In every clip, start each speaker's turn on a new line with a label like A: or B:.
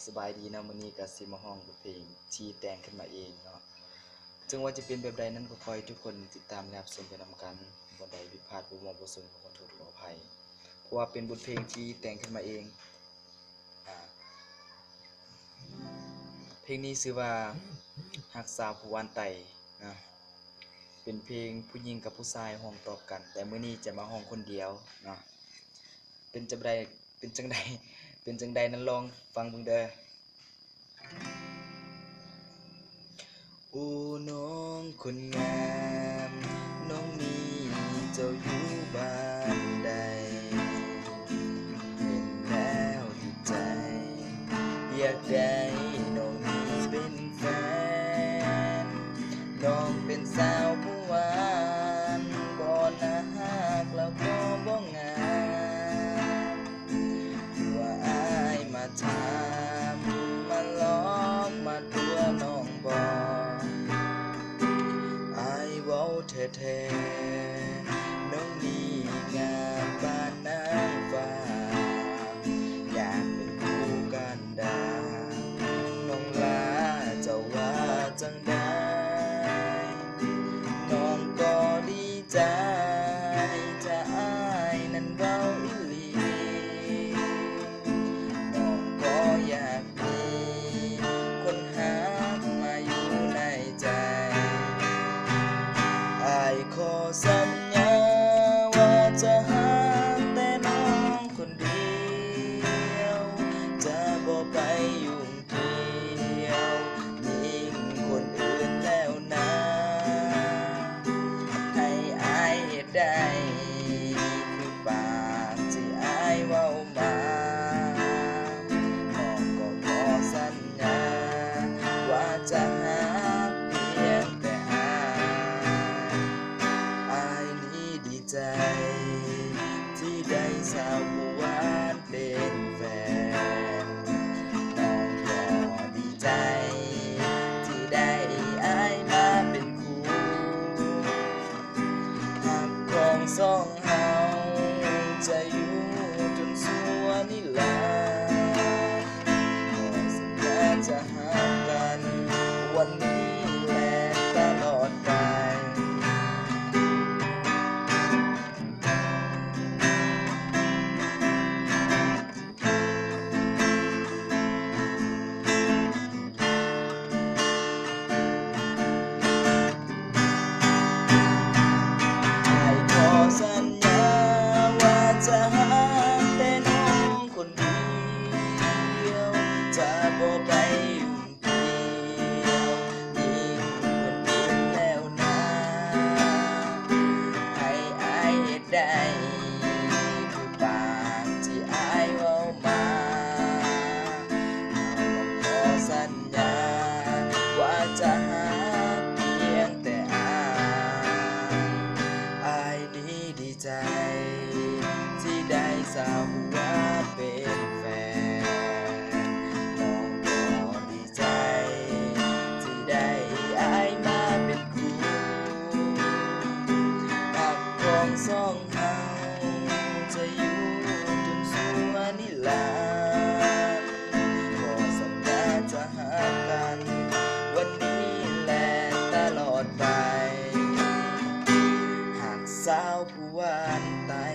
A: สบายดีนะมื้อนี้ก็สิมาร้องบทเพลงที่แต่งขึ้นมาเองเนาะจึงว่าจะเป็นแบบใดนั้นก็ขอให้ทุกคนติดตามและรับชมไปนำกันบ่ใดผิดพลาดบ่เหมาะบ่สมก็ขอโทษขออภัยเพราะว่าเป็นบทเพลงที่แต่งขึ้นมาเองอ่าเพลงนี้ชื่อว่ารักษาผู้หวานไต่นะเป็นเพลงผู้หญิงกับผู้ชายร้องตอบกันแต่มื้อนี้จะมาร้องคนเดียวเนาะเป็นจังใดเป็นจังใดเป็นจังใดนั้นลองฟังเบิ่งเด้อ โอ้น้องคนงามน้องนี้เจ้าอยู่บ้านใดเห็นแล้วติดใจอยากได้น้องนี้เป็นแฟนน้องเป็นสาวผู้หวานบ่น่าฮักแล้วก็บ่งามว่าอายมาถามมาล้อมมาตัวน้องบ่เว้าแท้ๆน้องนี่งามปานนางฟ้าอยากเป็นคู่กันดาน้องลาเจ้าว่าจังได้น้องก็ดีใจจะอายนั้นเว้าอีหลีน้องก็อยากมีคนหักมาอยู่ในใจขอสัญญาว่าจะหาแต่น้องคนเดียวจะบ่ไปยุ่งเกี่ยวยิ่งคนอื่นแล้วนะให้อายเฮ็ดได้คือปากที่อายเว้ามาน้องก็ขอสัญญาว่าจะหาใจที่ได้สาวผู้หวานเป็นแฟนน้องก็ดีใจที่ได้อายมาเป็นคู่หากของสองเฮาจะอยู่จนสัวนิรันดร์ขอสัญญาจะหากันวันนี้และตลอดไปสัญญาว่าจะหาแต่น้องคนเดียวจะบ่ไปยุ่งเกี่ยวยิ่งคนอื่นแล้วนะให้อายเฮ็ดได้คือปากที่อายเว้ามาขอสัญญาว่าจะหาเพียงแต่อายดีใจที่ได้สาวผู้หวานเป็นแฟนน้องก็ดีใจที่ได้อายมาเป็นคู่รักของสองเฮาจะอยู่จนสัวนิรันดร์ขอสัญญาจะหากันวันนี้และตลอดไปสาวผู้หวานไต่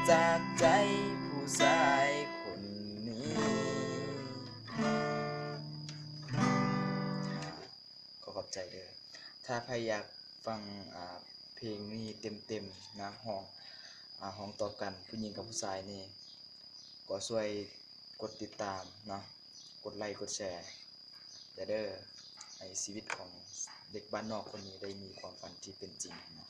A: จากใจผู้ชายคนนี้ขอบใจเด้อถ้าใครอยากฟังเพลงนี้เต็มๆนะห้องตอบกันผู้หญิงกับผู้ชายนี่ก็ช่วยกดติดตามเนาะกดไลค์กดแชร์เด้อให้ชีวิตของเด็กบ้านนอกคนนี้ได้มีความฝันที่เป็นจริงเนาะ